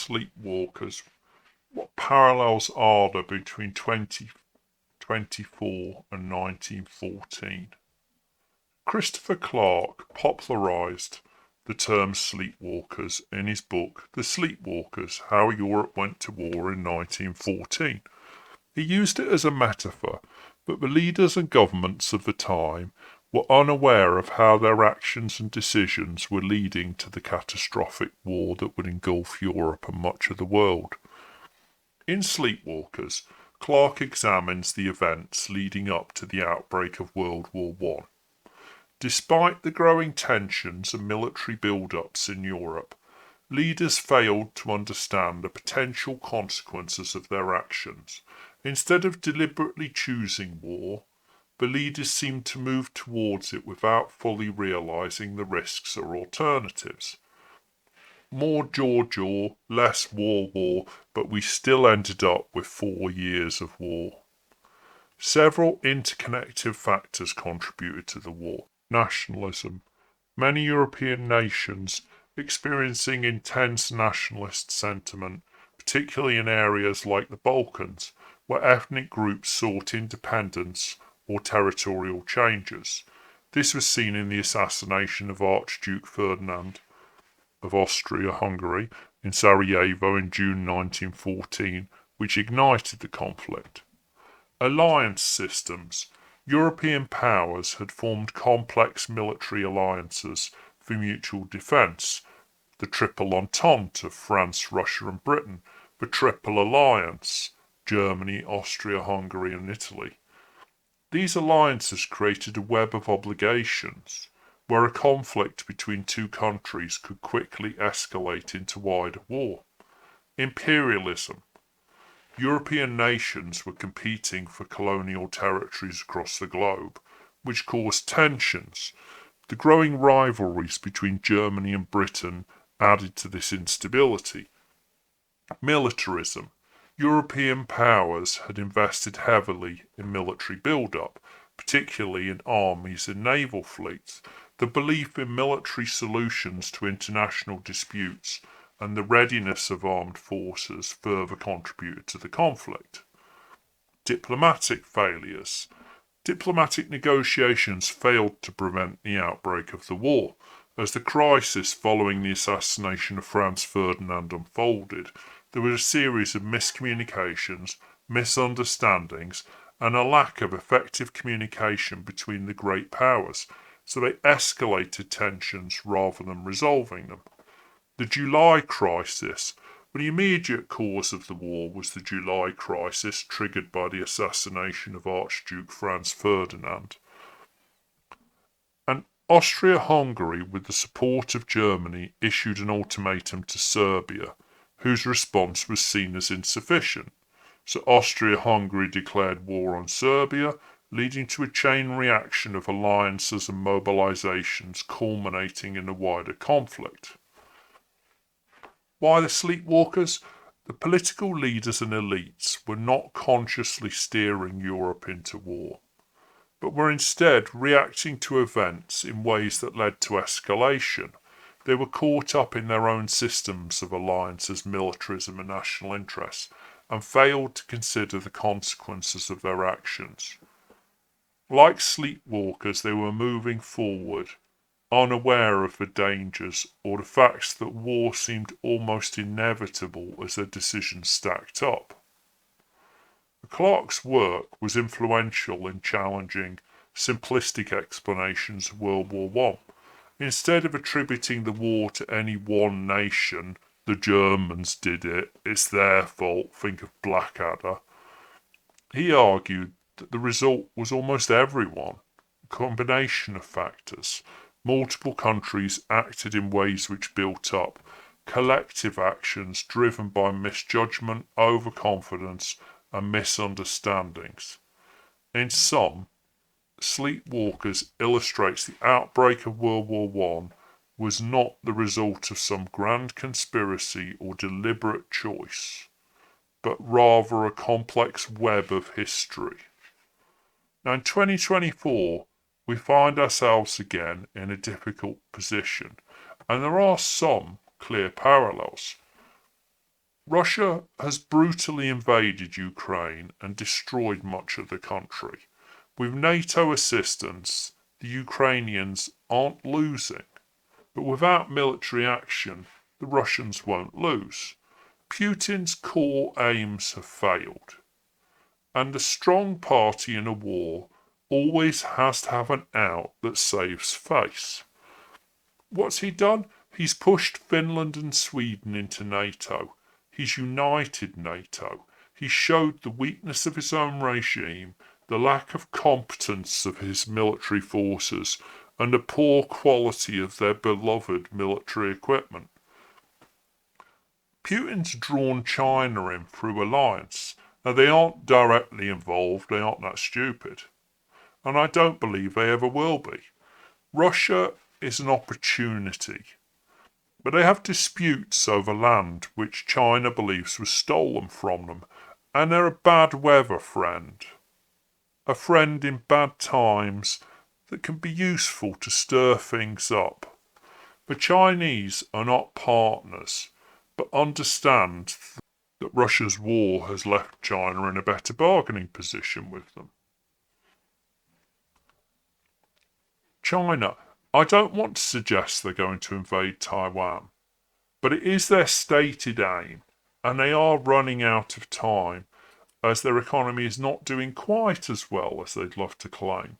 sleepwalkers, what parallels are there between 2024 and 1914? Christopher Clark popularised the term sleepwalkers in his book The Sleepwalkers: How Europe Went to War in 1914. He used it as a metaphor, but the leaders and governments of the time were unaware of how their actions and decisions were leading to the catastrophic war that would engulf Europe and much of the world. In Sleepwalkers, Clark examines the events leading up to the outbreak of World War I. Despite the growing tensions and military build-ups in Europe, leaders failed to understand the potential consequences of their actions. Instead of deliberately choosing war, the leaders seemed to move towards it without fully realizing the risks or alternatives. More jaw, less war, but we still ended up with 4 years of war. Several interconnected factors contributed to the war. Nationalism. Many European nations experiencing intense nationalist sentiment, particularly in areas like the Balkans, where ethnic groups sought independence or territorial changes. This was seen in the assassination of Archduke Ferdinand of Austria-Hungary in Sarajevo in June 1914, which ignited the conflict. Alliance systems. European powers had formed complex military alliances for mutual defence. The Triple Entente of France, Russia and Britain, the Triple Alliance, Germany, Austria-Hungary and Italy. These alliances created a web of obligations, where a conflict between two countries could quickly escalate into wider war. Imperialism. European nations were competing for colonial territories across the globe, which caused tensions. The growing rivalries between Germany and Britain added to this instability. Militarism. European powers had invested heavily in military build-up, particularly in armies and naval fleets. The belief in military solutions to international disputes and the readiness of armed forces further contributed to the conflict. Diplomatic failures. Diplomatic negotiations failed to prevent the outbreak of the war. As the crisis following the assassination of Franz Ferdinand unfolded, there was a series of miscommunications, misunderstandings, and a lack of effective communication between the great powers, so they escalated tensions rather than resolving them. The July crisis. The immediate cause of the war was the July crisis triggered by the assassination of Archduke Franz Ferdinand. And Austria-Hungary, with the support of Germany, issued an ultimatum to Serbia, whose response was seen as insufficient. So Austria-Hungary declared war on Serbia, leading to a chain reaction of alliances and mobilizations culminating in a wider conflict. Why the sleepwalkers? The political leaders and elites were not consciously steering Europe into war, but were instead reacting to events in ways that led to escalation. They were caught up in their own systems of alliances, militarism and national interests, and failed to consider the consequences of their actions. Like sleepwalkers, they were moving forward, unaware of the dangers or the facts that war seemed almost inevitable as their decisions stacked up. Clark's work was influential in challenging simplistic explanations of World War I. Instead of attributing the war to any one nation, the Germans did it, it's their fault, think of Blackadder, he argued that the result was almost everyone, a combination of factors. Multiple countries acted in ways which built up collective actions driven by misjudgment, overconfidence, and misunderstandings. In sum, Sleepwalkers illustrates the outbreak of World War I was not the result of some grand conspiracy or deliberate choice, but rather a complex web of history. Now in 2024, we find ourselves again in a difficult position, and there are some clear parallels. Russia has brutally invaded Ukraine and destroyed much of the country. With NATO assistance, the Ukrainians aren't losing, but without military action, the Russians won't lose. Putin's core aims have failed, and a strong party in a war always has to have an out that saves face. What's he done? He's pushed Finland and Sweden into NATO. He's united NATO. He showed the weakness of his own regime, the lack of competence of his military forces, and the poor quality of their beloved military equipment. Putin's drawn China in through alliance. Now, they aren't directly involved, they aren't that stupid. And I don't believe they ever will be. Russia is an opportunity. But they have disputes over land which China believes was stolen from them, and they're a bad weather friend. A friend in bad times that can be useful to stir things up. The Chinese are not partners, but understand that Russia's war has left China in a better bargaining position with them. China, I don't want to suggest they're going to invade Taiwan, but it is their stated aim, and they are running out of time as their economy is not doing quite as well as they'd love to claim.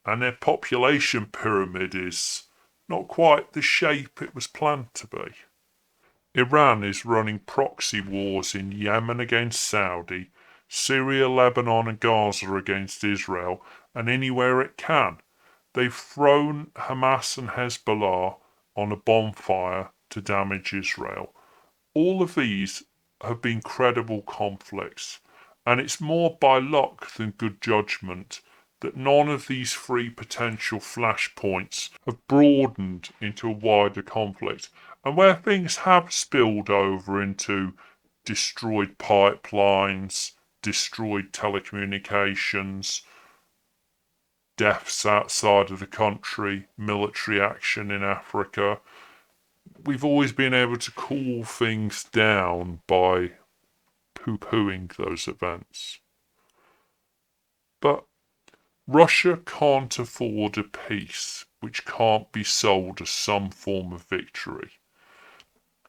And their population pyramid is not quite the shape it was planned to be. Iran is running proxy wars in Yemen against Saudi, Syria, Lebanon, and Gaza against Israel, and anywhere it can. They've thrown Hamas and Hezbollah on a bonfire to damage Israel. All of these have been credible conflicts, and it's more by luck than good judgment that none of these three potential flashpoints have broadened into a wider conflict. And where things have spilled over into destroyed pipelines, destroyed telecommunications, deaths outside of the country, military action in Africa, we've always been able to cool things down by poo-pooing those events. But Russia can't afford a peace which can't be sold as some form of victory.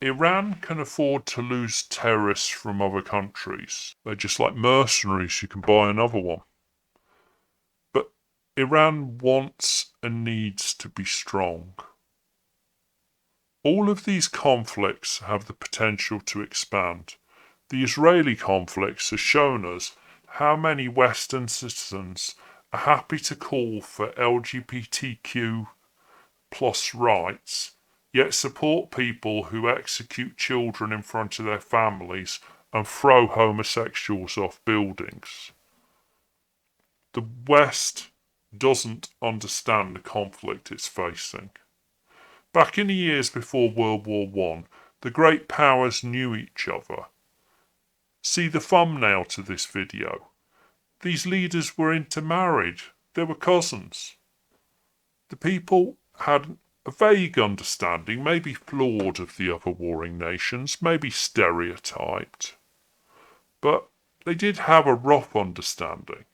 Iran can afford to lose terrorists from other countries. They're just like mercenaries, you can buy another one. But Iran wants and needs to be strong. All of these conflicts have the potential to expand. The Israeli conflicts has shown us how many Western citizens are happy to call for LGBTQ plus rights, yet support people who execute children in front of their families and throw homosexuals off buildings. The West doesn't understand the conflict it's facing. Back in the years before World War I, the great powers knew each other. See the thumbnail to this video. These leaders were intermarried. They were cousins. The people had a vague understanding, maybe flawed, of the other warring nations, maybe stereotyped. But they did have a rough understanding.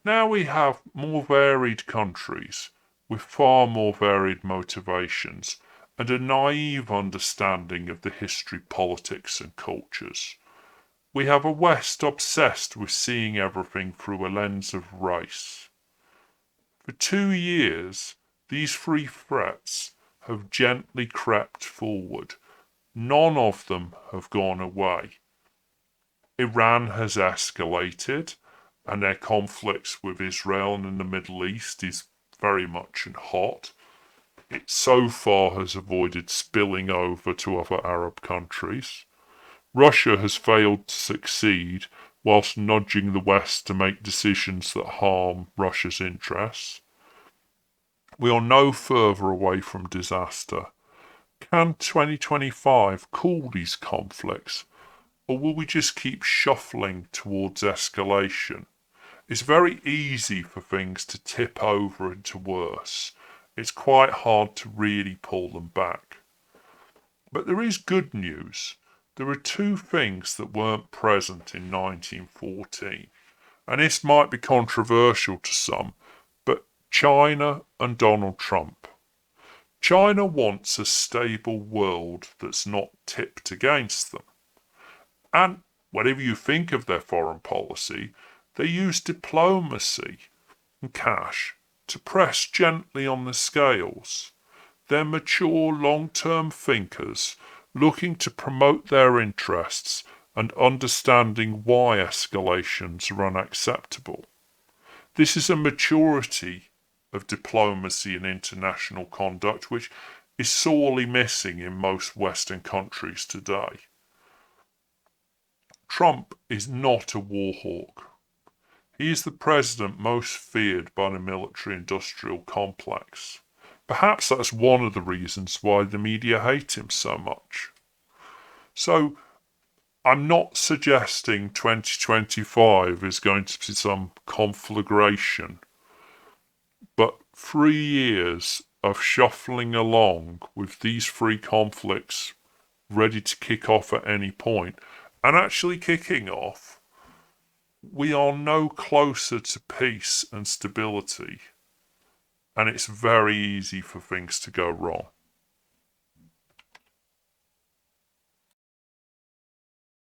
Now we have more varied countries with far more varied motivations and a naive understanding of the history, politics, and cultures. We have a West obsessed with seeing everything through a lens of race. For 2 years, these three threats have gently crept forward. None of them have gone away. Iran has escalated, and their conflicts with Israel and in the Middle East is very much hot. It so far has avoided spilling over to other Arab countries. Russia has failed to succeed whilst nudging the West to make decisions that harm Russia's interests. We are no further away from disaster. Can 2025 cool these conflicts, or will we just keep shuffling towards escalation? It's very easy for things to tip over into worse. It's quite hard to really pull them back. But there is good news. there are two things that weren't present in 1914, and this might be controversial to some, but China and Donald Trump. China wants a stable world that's not tipped against them. And whatever you think of their foreign policy, they use diplomacy and cash to press gently on the scales. They're mature, long-term thinkers looking to promote their interests and understanding why escalations are unacceptable. This is a maturity of diplomacy and international conduct which is sorely missing in most Western countries today. Trump is not a war hawk. He is the president most feared by the military-industrial complex. Perhaps that's one of the reasons why the media hate him so much. So, I'm not suggesting 2025 is going to be some conflagration, but 3 years of shuffling along with these three conflicts ready to kick off at any point, and actually kicking off, we are no closer to peace and stability, and it's very easy for things to go wrong.